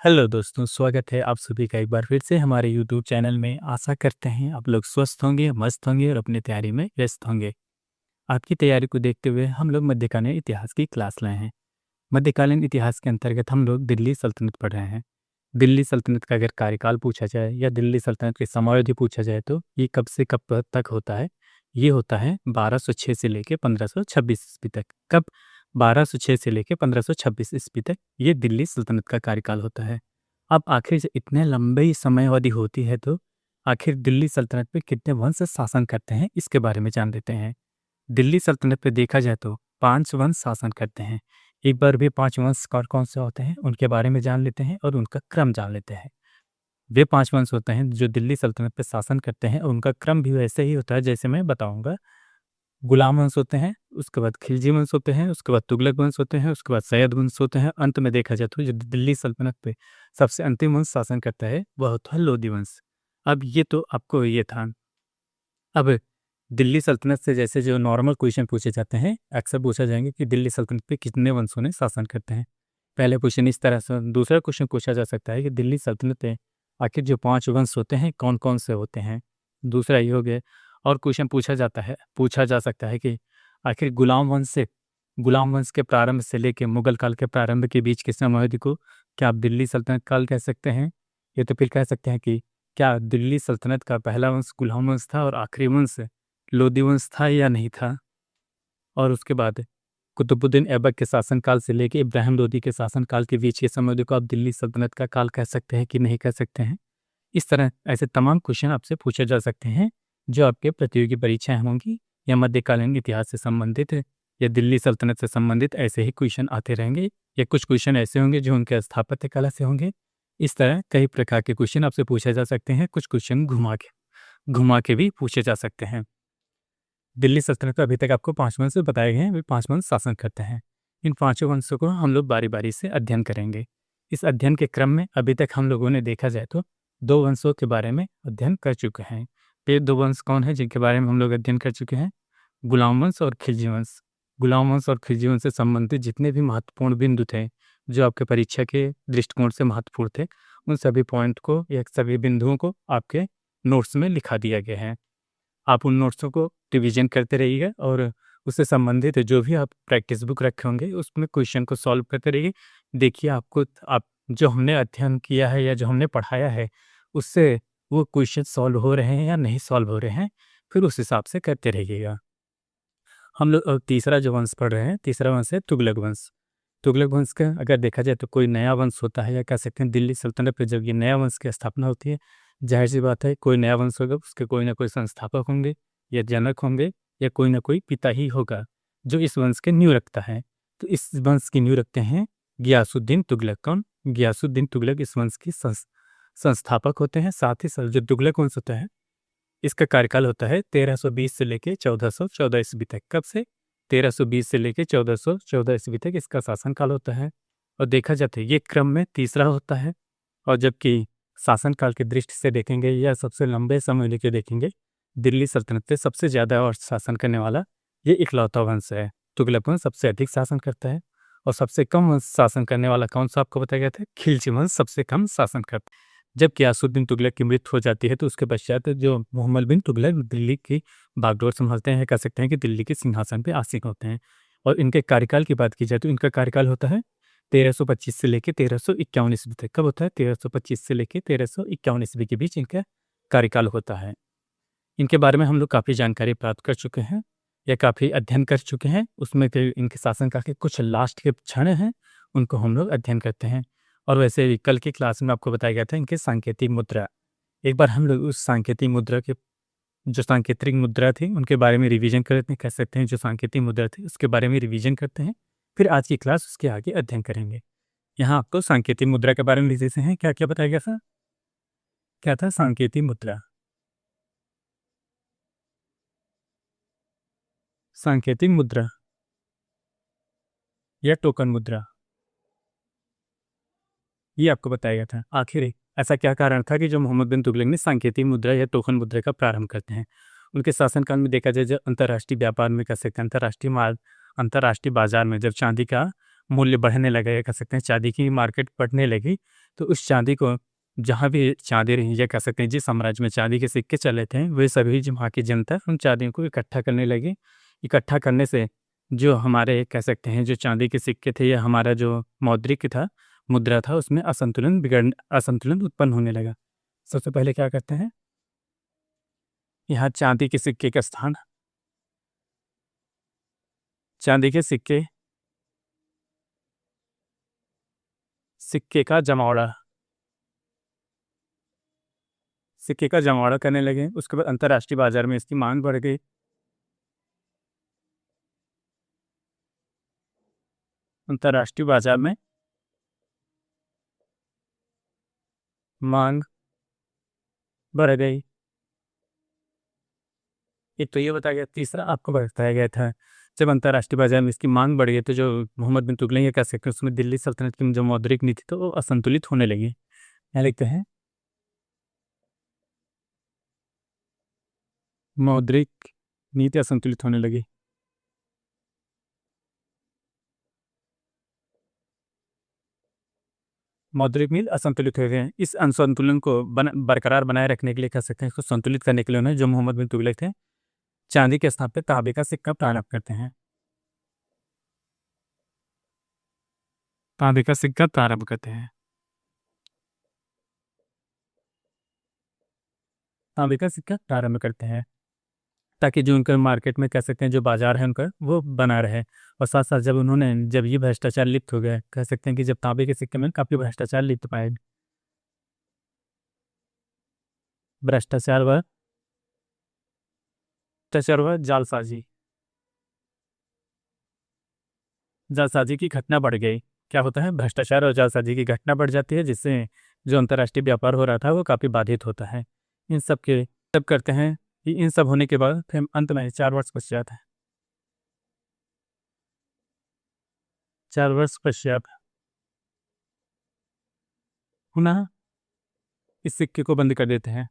Hello दोस्तों, स्वागत है आप सभी का एक बार फिर से हमारे यूट्यूब चैनल में। आशा करते हैं आप लोग स्वस्थ होंगे, मस्त होंगे और अपनी तैयारी में व्यस्त होंगे। आपकी तैयारी को देखते हुए हम लोग मध्यकालीन इतिहास की क्लास लाए हैं। मध्यकालीन इतिहास के अंतर्गत हम लोग दिल्ली सल्तनत पढ़ रहे हैं। दिल्ली सल्तनत का अगर कार्यकाल पूछा जाए या दिल्ली सल्तनत के समयावधि पूछा जाए तो ये कब से कब तक होता है। ये होता है 1206 से लेके 1526 ईस्वी तक। कब? 1206 से लेके 1526 ईस्वी तक ये दिल्ली सल्तनत का कार्यकाल होता है। अब आखिर जब इतने लंबी समयावधि होती है तो आखिर दिल्ली सल्तनत पे कितने वंश शासन करते हैं, इसके बारे में जान लेते हैं। दिल्ली सल्तनत पे देखा जाए तो 5 वंश शासन करते हैं। एक बार भी 5 वंश कौन-कौन से होते हैं, उनके बारे में जान लेते हैं और उनका क्रम जान लेते हैं। वे 5 वंश होते हैं जो दिल्ली सल्तनत पे शासन करते हैं और उनका क्रम भी वैसे ही होता है जैसे मैं बताऊँगा। गुलाम वंश होते हैं, उसके बाद खिलजी वंश होते हैं, उसके बाद तुगलक वंश होते हैं, उसके बाद सैयद वंश होते हैं। अंत में देखा जाए तो जो दिल्ली सल्तनत पे सबसे अंतिम वंश शासन करता है वह होता है लोधी वंश। अब ये तो आपको ये था। अब दिल्ली सल्तनत से जैसे जो नॉर्मल क्वेश्चन पूछे जाते हैं, अक्सर पूछा जाएंगे कि दिल्ली सल्तनत पे कितने वंशों ने शासन करते हैं। पहले क्वेश्चन इस तरह से। दूसरा क्वेश्चन पूछा जा सकता है कि दिल्ली सल्तनत में आखिर जो 5 वंश होते हैं कौन-कौन से होते हैं? दूसरा ये हो गया। और क्वेश्चन पूछा जा सकता है कि आखिर गुलाम वंश के प्रारंभ से लेके मुगल काल के प्रारंभ के बीच के समयावधि को क्या आप दिल्ली सल्तनत काल कह सकते हैं? या तो फिर कह सकते हैं कि क्या दिल्ली सल्तनत का पहला वंश गुलाम वंश था और आखिरी वंश लोधी वंश था या नहीं था? और उसके बाद कुतुबुद्दीन ऐबक के शासनकाल से लेके इब्राहिम लोदी के शासनकाल के बीच के समयावधि को आप दिल्ली सल्तनत का काल कह सकते हैं कि नहीं कह सकते हैं? इस तरह ऐसे तमाम क्वेश्चन आपसे पूछे जा सकते हैं जो आपके प्रतियोगी परीक्षाएं होंगी या मध्यकालीन इतिहास से संबंधित है या दिल्ली सल्तनत से संबंधित ऐसे ही क्वेश्चन आते रहेंगे या कुछ क्वेश्चन ऐसे होंगे जो उनके स्थापत्य कला से होंगे। इस तरह कई प्रकार के क्वेश्चन आपसे पूछे जा सकते हैं। कुछ क्वेश्चन घुमा के भी पूछे जा सकते हैं। दिल्ली सल्तनत को अभी तक आपको 5 वंश बताए गए हैं, वे 5 वंश शासन करते हैं। इन पांचों वंशों को हम लोग बारी बारी से अध्ययन करेंगे। इस अध्ययन के क्रम में अभी तक हम लोगों ने देखा जाए तो 2 वंशों के बारे में अध्ययन कर चुके हैं। ये 2 वंश कौन है जिनके बारे में हम लोग अध्ययन कर चुके हैं? गुलाम वंश और खिलजी वंश। गुलाम वंश और खिलजी वंश से संबंधित जितने भी महत्वपूर्ण बिंदु थे जो आपके परीक्षा के दृष्टिकोण से महत्वपूर्ण थे, उन सभी पॉइंट को या सभी बिंदुओं को आपके नोट्स में लिखा दिया गया है। आप उन नोट्सों को रिवीजन करते रहिएगा और उससे संबंधित जो भी आप प्रैक्टिस बुक रखे होंगे उसमें क्वेश्चन को सॉल्व करते रहिए। देखिए आप जो हमने अध्ययन किया है या जो हमने पढ़ाया है उससे वो क्वेश्चन सॉल्व हो रहे हैं या नहीं सॉल्व हो रहे हैं, फिर उस हिसाब से करते रहिएगा। हम लोग तीसरा जो वंश पढ़ रहे हैं, तीसरा वंश है तुगलक वंश। तुगलक वंश का अगर देखा जाए तो कोई नया वंश होता है या कह सकते हैं दिल्ली सल्तनत पे जब ये नया वंश की स्थापना होती है, जाहिर सी बात है कोई नया वंश होगा, उसके कोई ना कोई संस्थापक होंगे या जनक होंगे या कोई ना कोई पिता ही होगा जो इस वंश के नींव रखता है। तो इस वंश की नींव रखते हैं गियासुद्दीन तुगलक। कौन? गियासुद्दीन तुगलक इस वंश की संस्थापक होते हैं। साथ ही साथ जो तुगलक वंश होता है इसका कार्यकाल होता है 1320 से लेके 1414 ईस्वी तक। कब से? 1320 से लेके 1414 ईस्वी तक इसका शासनकाल होता है। और देखा जाता है ये क्रम में तीसरा होता है। और जबकि शासनकाल की दृष्टि से देखेंगे या सबसे लंबे समय लेके देखेंगे, दिल्ली सल्तनत से सबसे ज़्यादा और शासन करने वाला ये इकलौता वंश है। तुगलक वंश सबसे अधिक शासन करता है और सबसे कम वंश शासन करने वाला कौन सा आपको बताया गया था? खिलजी वंश सबसे कम शासन करता है। जब गियासुद्दीन तुगलक की मृत्यु हो जाती है तो उसके पश्चात जो मोहम्मद बिन तुगलक दिल्ली की बागडोर संभालते हैं, कह सकते हैं कि दिल्ली के सिंहासन पे आसीन होते हैं। और इनके कार्यकाल की बात की जाए तो इनका कार्यकाल होता है 1325 से लेके 1351 ईस्वी तक। कब होता है? 1325 से लेके 1351 ईस्वी के बीच इनका कार्यकाल होता है। इनके बारे में हम लोग काफ़ी जानकारी प्राप्त कर चुके हैं या काफ़ी अध्ययन कर चुके हैं। उसमें के इनके शासनकाल के कुछ लास्ट के क्षण हैं, उनको हम लोग अध्ययन करते हैं। और वैसे भी कल की क्लास में आपको बताया गया था इनके सांकेतिक मुद्रा। एक बार हम लोग उस सांकेतिक मुद्रा के जो सांकेतिक मुद्रा थी उनके बारे में रिवीजन करते हैं, कह सकते हैं जो सांकेतिक मुद्रा थी उसके बारे में रिवीजन करते हैं। फिर आज की क्लास उसके आगे अध्ययन करेंगे। यहाँ आपको सांकेतिक मुद्रा के बारे में लिख देते हैं। क्या क्या बताया गया था? क्या था सांकेतिक मुद्रा? सांकेतिक मुद्रा या टोकन मुद्रा, ये आपको बताया गया था। आखिर ऐसा क्या कारण था कि जो मोहम्मद बिन तुगलक ने सांकेतिक मुद्रा या टोकन मुद्रा का प्रारंभ करते हैं? उनके शासनकाल में देखा जाए, जब अंतर्राष्ट्रीय व्यापार में कह सकते हैं अंतर्राष्ट्रीय बाजार में जब चांदी का मूल्य बढ़ने लगा या कह सकते हैं चांदी की मार्केट बढ़ने लगी, तो उस चांदी को जहाँ भी चांदी रही या कह सकते हैं जिस साम्राज्य में चांदी के सिक्के चले थे, वे सभी जो वहाँ की जनता उन चांदियों को इकट्ठा करने लगी। इकट्ठा करने से जो हमारे कह सकते हैं जो चांदी के सिक्के थे या हमारा जो मौद्रिक था, मुद्रा था, उसमें असंतुलन उत्पन्न होने लगा। सबसे पहले क्या करते हैं, यहाँ चांदी के सिक्के का स्थान, चांदी के सिक्के सिक्के का जमावड़ा सिक्के का जमावड़ा करने लगे। उसके बाद अंतर्राष्ट्रीय बाजार में इसकी मांग बढ़ गई। अंतर्राष्ट्रीय बाजार में मांग बढ़ गई। एक तो ये बताया गया, तीसरा आपको बताया गया था जब अंतर्राष्ट्रीय बाजार में इसकी मांग बढ़ गई तो जो मोहम्मद बिन तुगलक ये कह सकते हैं उसमें दिल्ली सल्तनत की जो मौद्रिक नीति तो वो असंतुलित होने लगी। यहाँ लिखते हैं मौद्रिक नीति असंतुलित होने लगी। मौद्रिक नीति असंतुलित हो गए। इस असंतुलन को बरकरार बनाए रखने के लिए कह सकते हैं, इसको संतुलित करने के लिए उन्होंने जो मोहम्मद बिन तुगलक थे चांदी के स्थान पर तांबे का सिक्का प्रारंभ करते हैं। तांबे का सिक्का प्रारंभ करते हैं। तांबे का सिक्का प्रारंभ करते हैं ताकि जो उनका मार्केट में कह सकते हैं जो बाजार है उनका वो बना रहे। और साथ साथ जब ये भ्रष्टाचार लिप्त हो गया, कह सकते हैं कि जब तांबे के सिक्के में काफ़ी भ्रष्टाचार लिप्त पाए, भ्रष्टाचार व जालसाजी जालसाजी की घटना बढ़ गई। क्या होता है, भ्रष्टाचार और जालसाजी की घटना बढ़ जाती है, जिससे जो अंतर्राष्ट्रीय व्यापार हो रहा था वो काफ़ी बाधित होता है। इन सब के सब करते हैं कि इन सब होने के बाद फिर अंत में 4 वर्ष पश्चात 4 वर्ष पश्चात पुनः इस सिक्के को बंद कर देते हैं।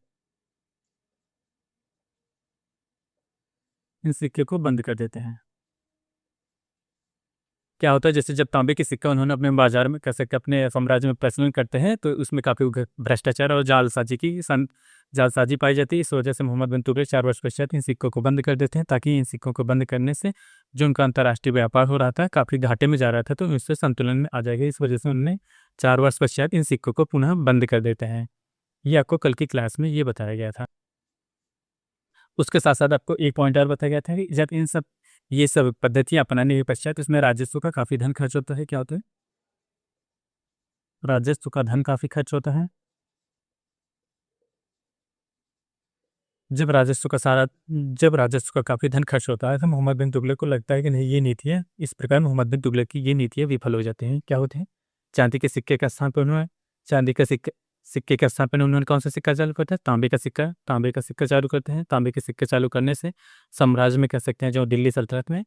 इन सिक्के को बंद कर देते हैं। क्या होता है, जैसे जब तांबे के सिक्का उन्होंने अपने बाजार में कह सकते अपने साम्राज्य में प्रचलन करते हैं तो उसमें काफ़ी भ्रष्टाचार और जालसाजी पाई जाती है। इस वजह से मोहम्मद बिन तुगलक 4 वर्ष पश्चात इन सिक्कों को बंद कर देते हैं, ताकि इन सिक्कों को बंद करने से जो उनका अंतर्राष्ट्रीय व्यापार हो रहा था काफ़ी घाटे में जा रहा था, तो उससे संतुलन में आ जाएगा। इस वजह से उन्होंने 4 वर्ष पश्चात इन सिक्कों को पुनः बंद कर देते हैं। ये आपको कल की क्लास में ये बताया गया था। उसके साथ साथ आपको एक पॉइंट और बताया गया था कि जब ये सब पद्धतियाँ अपनाने के पश्चात इसमें राजस्व का काफ़ी धन खर्च होता है। क्या होता है, राजस्व का धन काफ़ी खर्च होता है। जब राजस्व का काफ़ी धन खर्च होता है तो मोहम्मद बिन तुगलक को लगता है कि नहीं, ये नीति है। इस प्रकार मोहम्मद बिन तुगलक की ये नीतियाँ विफल हो जाती हैं। क्या होते हैं, चांदी के सिक्के का स्थान पर उन्होंने चांदी का सिक्के के स्थान पर उन्होंने कौन सा सिक्का चालू करता है, तांबे का सिक्का चालू करते हैं। तांबे के सिक्के चालू करने से साम्राज्य में कह सकते हैं जो दिल्ली सल्तनत में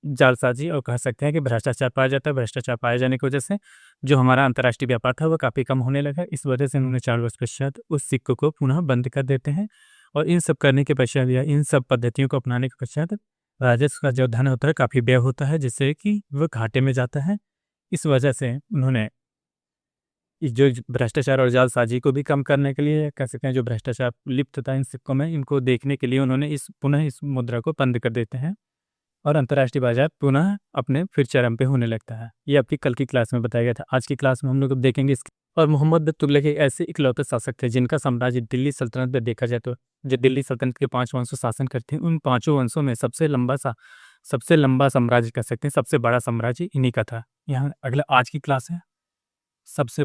जालसाजी और कह सकते हैं कि भ्रष्टाचार पाया जाता है। भ्रष्टाचार पाए जाने की वजह से जो हमारा अंतर्राष्ट्रीय व्यापार था वो काफ़ी कम होने लगा। इस वजह से उन्होंने 4 वर्ष पश्चात उस सिक्कों को पुनः बंद कर देते हैं। और इन सब करने के पश्चात या इन सब पद्धतियों को अपनाने के पश्चात राजस्व का जो धन होता है काफ़ी व्यय होता है, जिससे कि वह घाटे में जाता है। इस वजह से उन्होंने इस जो भ्रष्टाचार और जालसाजी को भी कम करने के लिए कह सकते हैं जो भ्रष्टाचार लिप्त था इन सिक्कों में, इनको देखने के लिए उन्होंने पुनः इस मुद्रा को बंद कर देते हैं और अंतर्राष्ट्रीय बाजार पुनः अपने फिर चरम पे होने लगता है। ये आपकी कल की क्लास में बताया गया था। आज की क्लास में हम लोग अब देखेंगे और मोहम्मद बिन तुगलक एक ऐसे इकलौते शासक थे जिनका साम्राज्य दिल्ली सल्तनत में देखा जाए तो जो दिल्ली सल्तनत के 5 वंशों शासन करते हैं, उन 5 वंशों में सबसे लंबा साम्राज्य कह सकते हैं, सबसे बड़ा साम्राज्य इन्हीं का था। यहाँ अगला आज की क्लास है सबसे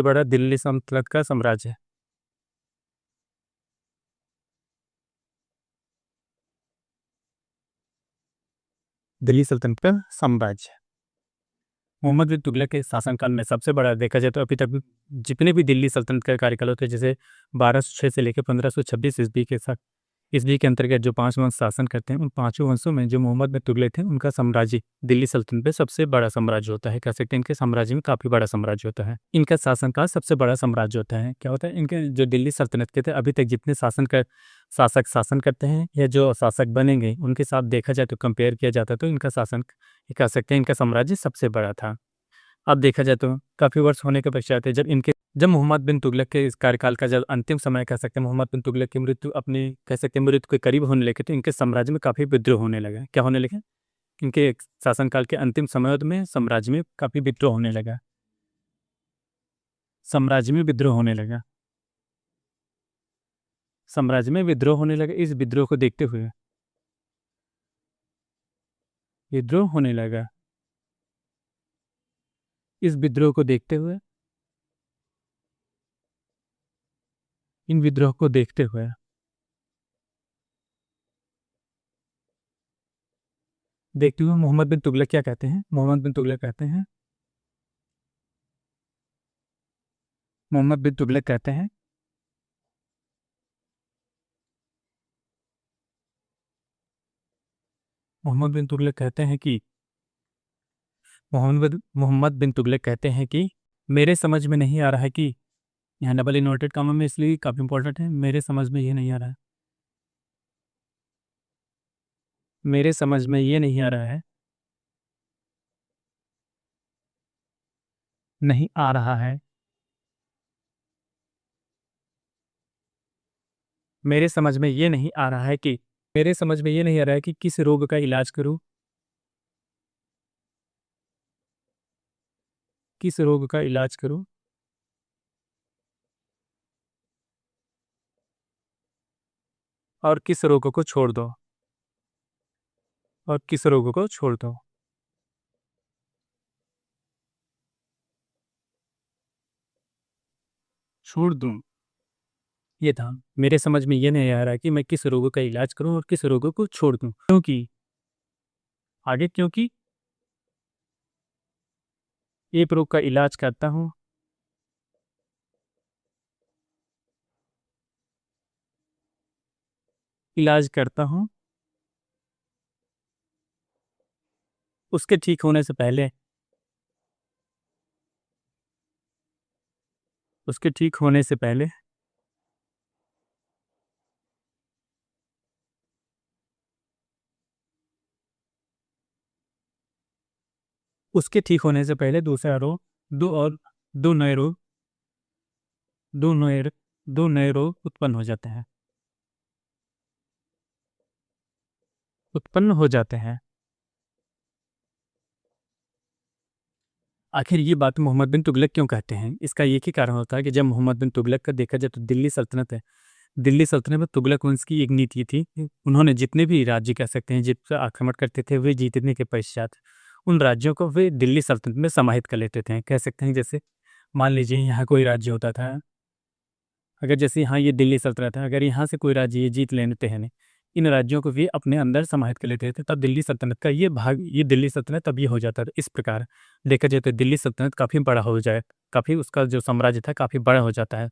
बड़ा दिल्ली सल्तनत का साम्राज्य। दिल्ली सल्तनत का साम्राज्य मोहम्मद बिन तुगलक के शासनकाल में सबसे बड़ा देखा जाए तो अभी तक जितने भी दिल्ली सल्तनत के कार्यकाल होते हैं, जैसे 1206 से लेकर 1526 ईस्वी के साथ इसी के अंतर्गत जो 5 वंश शासन करते हैं, उन पाँचों वंशों में जो मोहम्मद बिन तुगलक थे, उनका साम्राज्य दिल्ली सल्तनत पे सबसे बड़ा साम्राज्य होता है। कह सकते हैं इनके साम्राज्य में काफ़ी बड़ा साम्राज्य होता है। इनका शासनकाल सबसे बड़ा साम्राज्य होता है। क्या होता है, इनके जो दिल्ली सल्तनत के थे, अभी तक जितने शासक शासन करते हैं या जो शासक बनेंगे, उनके साथ देखा जाए तो कंपेयर किया जाता है, तो इनका शासन कह सकते हैं इनका साम्राज्य सबसे बड़ा था। अब देखा जाए तो काफ़ी वर्ष होने के पश्चात जब मोहम्मद बिन तुगलक के इस कार्यकाल का जब अंतिम समय कह सकते हैं, मोहम्मद बिन तुगलक की मृत्यु अपने कह सकते हैं मृत्यु के करीब होने लगे, तो इनके साम्राज्य में काफ़ी विद्रोह होने लगा। क्या होने लगे, इनके शासनकाल के अंतिम समय में साम्राज्य में काफ़ी विद्रोह होने लगा। साम्राज्य में विद्रोह होने लगा। साम्राज्य में विद्रोह होने लगा। इस विद्रोह को देखते हुए विद्रोह होने लगा। इस विद्रोह को देखते हुए इन विद्रोह को देखते हुए मोहम्मद बिन तुगलक क्या कहते हैं, मोहम्मद बिन तुगलक कहते हैं, मोहम्मद बिन तुगलक कहते हैं मोहम्मद बिन तुगलक कहते हैं कि मोहम्मद बिन तुगलक कहते हैं कि मेरे समझ में नहीं आ रहा है कि, यहाँ डबल इन्वर्टेड कॉमा में इसलिए काफ़ी इंपॉर्टेंट है, मेरे समझ में ये नहीं आ रहा है, मेरे समझ में ये नहीं आ रहा है, नहीं आ रहा है, मेरे समझ में ये नहीं आ रहा है कि, मेरे समझ में ये नहीं आ रहा है कि किस रोग का इलाज करूं, किस रोग का इलाज करूं और किस रोग को छोड़ दो, और किस रोग को छोड़ दो, छोड़ दूं। ये था, मेरे समझ में ये नहीं आ रहा कि मैं किस रोग का इलाज करूं और किस रोग को छोड़ दूं, क्योंकि आगे, क्योंकि एक रोग का इलाज करता हूं, इलाज करता हूं, उसके ठीक होने से पहले, उसके ठीक होने से पहले उसके ठीक होने से पहले दूसरा रोग, दो और दो नए रोग, दो नए दो नए रोग उत्पन्न हो जाते हैं, उत्पन्न हो जाते हैं। आखिर ये बात मोहम्मद बिन तुगलक क्यों कहते हैं, इसका एक ही कारण होता है कि जब मोहम्मद बिन तुगलक का देखा जाए तो दिल्ली सल्तनत है, दिल्ली सल्तनत में तुगलक वंश की एक नीति थी, उन्होंने जितने भी राज्य कह सकते हैं जिस पर आक्रमण करते थे, वे जीतने के पश्चात उन राज्यों को वे दिल्ली सल्तनत में समाहित कर लेते थे। कह सकते हैं जैसे मान लीजिए यहाँ कोई राज्य होता था, अगर जैसे यहाँ ये दिल्ली सल्तनत है, अगर यहाँ से कोई राज्य ये जीत लेते हैं, इन राज्यों को भी अपने अंदर समाहित कर लेते थे, तब दिल्ली सल्तनत का ये भाग, ये दिल्ली सल्तनत तब ये हो जाता था। इस प्रकार देखा जाए तो दिल्ली सल्तनत काफ़ी बड़ा हो जाए, काफ़ी उसका जो साम्राज्य था काफ़ी बड़ा हो जाता है,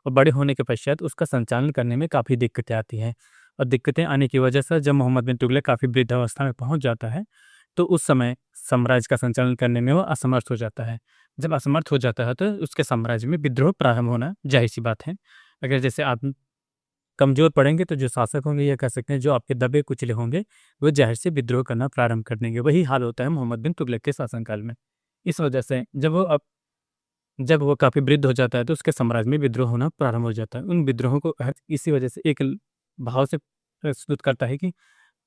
और बड़े होने के पश्चात उसका संचालन करने में काफ़ी दिक्कतें आती हैं। और दिक्कतें आने की वजह से जब मोहम्मद बिन तुगलक काफ़ी वृद्धावस्था में पहुँच जाता है, तो उस समय साम्राज्य का संचालन करने में वो असमर्थ हो जाता है। जब असमर्थ हो जाता है तो उसके साम्राज्य में विद्रोह प्रारंभ होना जाहिर सी बात है। अगर जैसे आप कमज़ोर पड़ेंगे तो जो शासक होंगे या कह सकते हैं जो आपके दबे कुचले होंगे, वो ज़ाहिर से विद्रोह करना प्रारंभ कर देंगे। वही हाल होता है मोहम्मद बिन तुगलक के शासनकाल में। इस वजह से जब वो काफ़ी वृद्ध हो जाता है तो उसके साम्राज्य में विद्रोह होना प्रारंभ हो जाता है। उन विद्रोहों को इसी वजह से एक भाव से प्रस्तुत करता है कि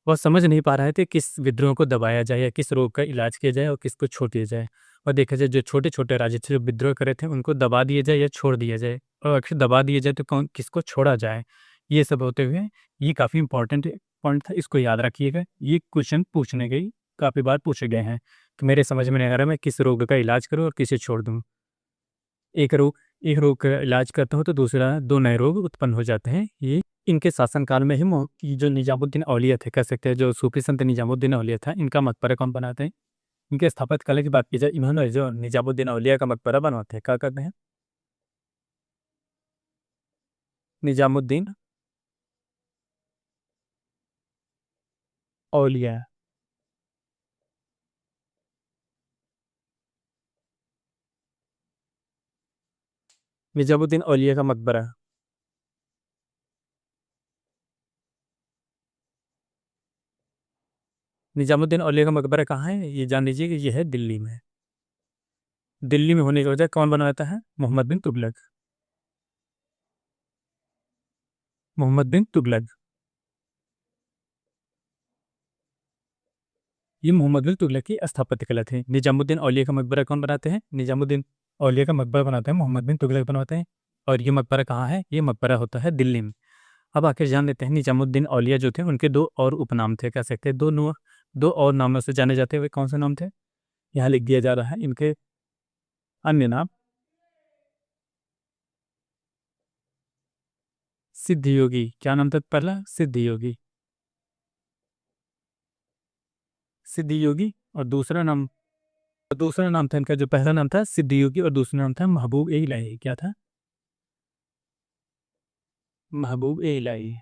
वह समझ नहीं पा रहे थे किस विद्रोह को दबाया जाए या किस रोग का इलाज किया जाए और किसको छोड़ दिया जाए। और देखा जाए जो छोटे-छोटे राज्य थे जो विद्रोह करे थे उनको दबा दिया जाए या छोड़ दिया जाए, और आखिर दबा दिया जाए तो कौन किसको छोड़ा जाए। ये सब होते हुए ये काफ़ी इम्पोर्टेंट पॉइंट था, इसको याद रखिएगा। ये क्वेश्चन पूछने गई काफ़ी बार पूछे गए हैं कि मेरे समझ में नहीं आ रहा मैं किस रोग का इलाज करूँ और किसे छोड़ दूँ। एक रोग का इलाज करता हूँ तो दूसरा 2 नए रोग उत्पन्न हो जाते हैं। ये इनके शासनकाल में ही ये जो निजामुद्दीन औलिया थे, कह सकते हैं जो सूफी संत निजामुद्दीन औलिया था, इनका मकबरा कौन बनाते हैं? इनके स्थापत्य कला की बात की जाए, इन्होंने जो निजामुद्दीन औलिया का मकबरा बनवाते हैं, क्या करते हैं? निजामुद्दीन औलिया। निजामुद्दीन औलिया का मकबरा। निजामुद्दीन औलिया का मकबरा कहाँ है, ये जान लीजिए कि यह है दिल्ली में। दिल्ली में होने की वजह कौन बनवाता है, मोहम्मद बिन तुगलक। मोहम्मद बिन तुगलक। ये मोहम्मद बिन तुगलक की स्थापत्य कला थी। निजामुद्दीन औलिया का मकबरा कौन बनाते हैं, निजामुद्दीन औलिया का मकबरा बनाते हैं मोहम्मद बिन तुगलक बनवाते हैं। और ये मकबरा कहाँ है, ये मकबरा होता है दिल्ली में। अब आखिर जान लेते हैं निजामुद्दीन औलिया जो थे उनके दो और उपनाम थे, कह सकते हैं दो और नामों से जाने जाते हुए कौन से नाम थे, यहाँ लिख दिया जा रहा है इनके अन्य नाम। सिद्ध योगी, क्या नाम था पहला, सिद्ध योगी। सिद्ध योगी और दूसरा नाम था इनका, जो पहला नाम था सिद्ध योगी और दूसरा नाम था महबूब ए इलाही। क्या था, महबूब ए इलाही।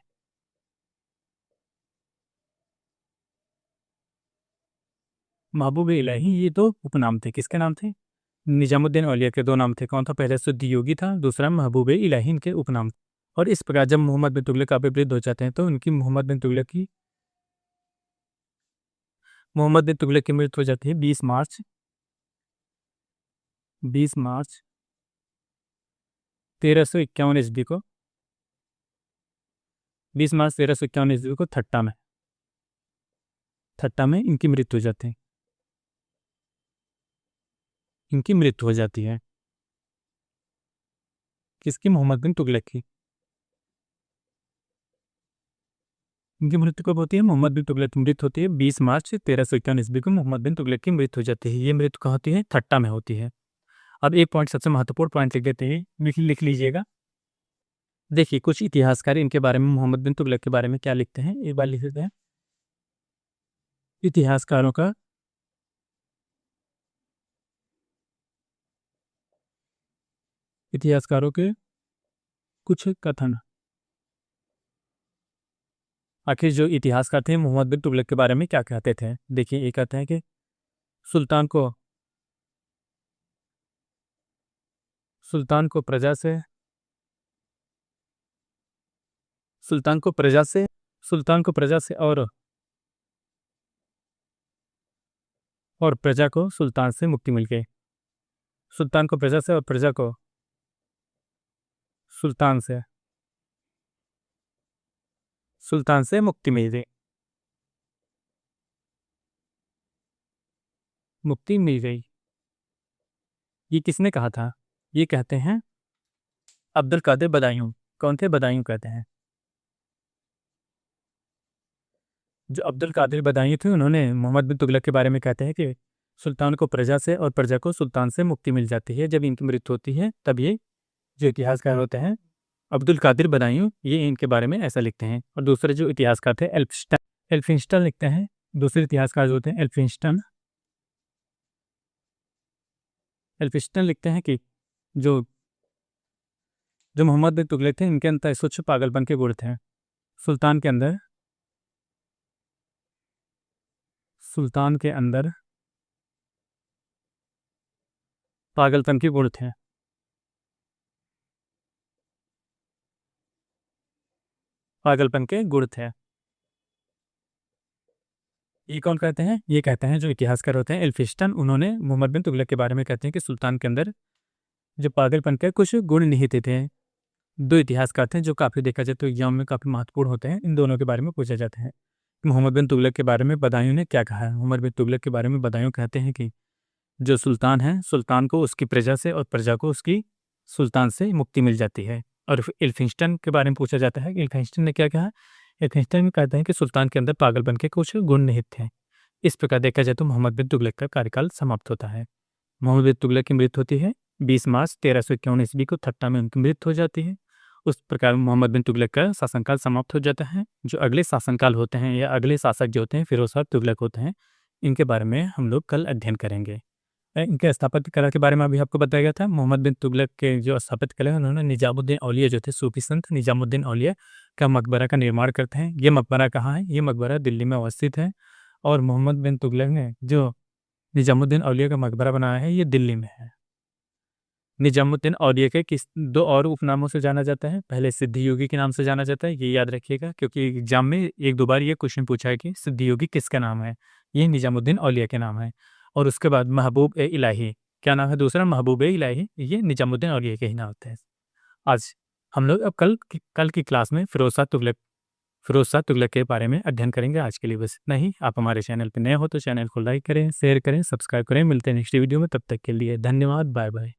महबूब ए इलाही ये दो उपनाम थे, किसके नाम थे, निजामुद्दीन औलिया के दो नाम थे। कौन था, पहले सिद्ध योगी था, दूसरा महबूब ए इलाही इनके उपनाम। और इस प्रकार जब मोहम्मद बिन तुगलक काफी वृद्ध हो जाते हैं तो उनकी मोहम्मद बिन तुगलक की मृत्यु हो जाती है 20 मार्च 1351 ईस्वी को। 20 मार्च 1351 ईस्वी को ठट्टा में इनकी मृत्यु हो जाती है। इनकी मृत्यु हो जाती है किसकी, मोहम्मद बिन तुगलक की। इनकी मृत्यु कब होती है, मोहम्मद बिन तुगलक की मृत्यु होती है 20 मार्च 1351 ईस्वी को। मोहम्मद बिन तुगलक की मृत्यु हो जाती है। ये मृत्यु कहाँ होती है, ठट्टा में होती है। अब एक पॉइंट, सबसे महत्वपूर्ण पॉइंट लिख देते हैं, लिख लीजिएगा। देखिए कुछ इतिहासकार इनके बारे में, मोहम्मद बिन तुगलक के बारे में क्या लिखते हैं, एक बार लिख देते हैं। इतिहासकारों का इतिहासकारों के कुछ कथन। आखिर जो इतिहासकार थे मोहम्मद बिन तुगलक के बारे में क्या कहते थे, देखिए ये कहते हैं कि सुल्तान को सुल्तान को प्रजा से सुल्तान को प्रजा से सुल्तान को प्रजा से और प्रजा को सुल्तान से मुक्ति मिल गई। सुल्तान को प्रजा से और प्रजा को सुल्तान से मुक्ति मिल गई। ये किसने कहा था, ये कहते हैं अब्दुल कादिर बदायूं। कौन थे, बदायूं कहते हैं। जो अब्दुल कादिर बदायूं थे उन्होंने मोहम्मद बिन तुगलक के बारे में कहते हैं कि सुल्तान को प्रजा से और प्रजा को सुल्तान से मुक्ति मिल जाती है जब इनकी मृत्यु होती है। तब ये जो इतिहासकार होते हैं अब्दुल कादिर बदायूं, ये इनके बारे में ऐसा लिखते हैं। और दूसरे जो इतिहासकार थे एल्फिंस्टन लिखते हैं। दूसरे इतिहासकार जो होते हैं एल्फिंस्टन लिखते हैं कि जो जो मोहम्मद बिन तुगलक थे इनके अंदर स्वच्छ पागलपन के गुण थे। सुल्तान के अंदर पागलपन के गुण थे। पागलपन के गुण थे। ये कौन कहते हैं, ये कहते हैं जो इतिहासकार होते हैं एल्फिंस्टन। उन्होंने मोहम्मद बिन तुगलक के बारे में कहते हैं कि सुल्तान के अंदर जो पागलपन के कुछ गुण निहित थे। दो इतिहासकार थे जो काफ़ी देखा जाए तो एग्जाम में काफ़ी महत्वपूर्ण होते हैं, इन दोनों के बारे में पूछा जाता है। मोहम्मद बिन तुगलक के बारे में बदायूं ने क्या कहा है, मोहम्मद बिन तुगलक के बारे में बदायूं कहते हैं कि जो सुल्तान है, सुल्तान को उसकी प्रजा से और प्रजा को उसकी सुल्तान से मुक्ति मिल जाती है। और एल्फिंस्टन के बारे में पूछा जाता है कि एल्फिंस्टन ने क्या कहा। एल्फिंस्टन कहते हैं कि सुल्तान के अंदर पागलपन के कुछ गुण निहित थे। इस प्रकार देखा जाए तो मोहम्मद बिन तुगलक का कार्यकाल समाप्त होता है। मोहम्मद बिन तुगलक की मृत्यु होती है 20 मार्च 1351 ईस्वी को, ठट्टा में उनकी मृत्यु हो जाती है। उस प्रकार मोहम्मद बिन तुगलक का शासनकाल समाप्त हो जाता है। जो अगले शासनकाल होते हैं या अगले शासक जो होते हैं फिरोज शाह तुगलक होते हैं, इनके बारे में हम लोग कल अध्ययन करेंगे। इनके स्थापत्य कला के बारे में अभी आपको बताया गया था। मोहम्मद बिन तुगलक के जो स्थापत्य कला है, उन्होंने निजामुद्दीन औलिया जो थे, सूफी संत निजामुद्दीन औलिया का मकबरा का निर्माण करते हैं। ये मकबरा कहाँ है? ये मकबरा दिल्ली में अवस्थित है। और मोहम्मद बिन तुगलक ने जो निजामुद्दीन औलिया का मकबरा बनाया है, ये दिल्ली में है। निजामुद्दीन औलिया के किस दो और उपनामों से जाना जाता है? पहले सिद्धि योगी के नाम से जाना जाता है, ये याद रखिएगा, क्योंकि एग्जाम में एक दो बार ये क्वेश्चन पूछा है कि सिद्धि योगी किसका नाम है। ये निजामुद्दीन औलिया के नाम है। और उसके बाद महबूब ए इलाही, क्या नाम है दूसरा? महबूब ए इलाही, ये निजामुद्दीन औलिया के ही नाम होते हैं। आज हम लोग अब कल की क्लास में फिरोज शाह तुगलक के बारे में अध्ययन करेंगे। आज के लिए बस इतना ही। आप हमारे चैनल पर नए हो तो चैनल को लाइक करें, शेयर करें, सब्सक्राइब करें। मिलते हैं नेक्स्ट वीडियो में, तब तक के लिए धन्यवाद, बाय बाय।